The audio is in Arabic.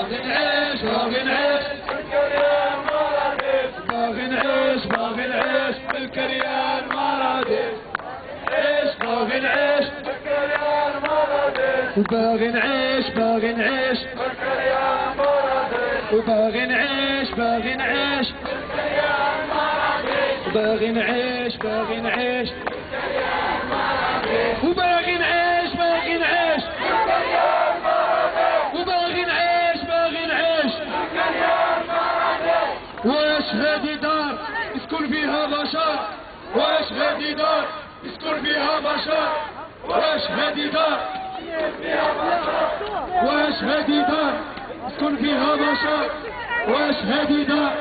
باغي نعيش باغي نعيش بالكريان مراديس باغي نعيش باغي نعيش بالكريان مراديس عيش باغي نعيش بالكريان مراديس وباغي نعيش باغي نعيش بالكريان مراديس وباغي نعيش باغي نعيش بالكريان مراديس باغي نعيش باغي نعيش بالكريان مراديس وباغي نعيش باغي نعيش بالكريان مراديس وباغي نعيش باغي نعيش بالكريان مراديس واش هادي دار يسكن فيها بشر واش هادي دار يسكن فيها بشر واش هادي دار واش هادي دار يسكن فيها بشر واش هادي دار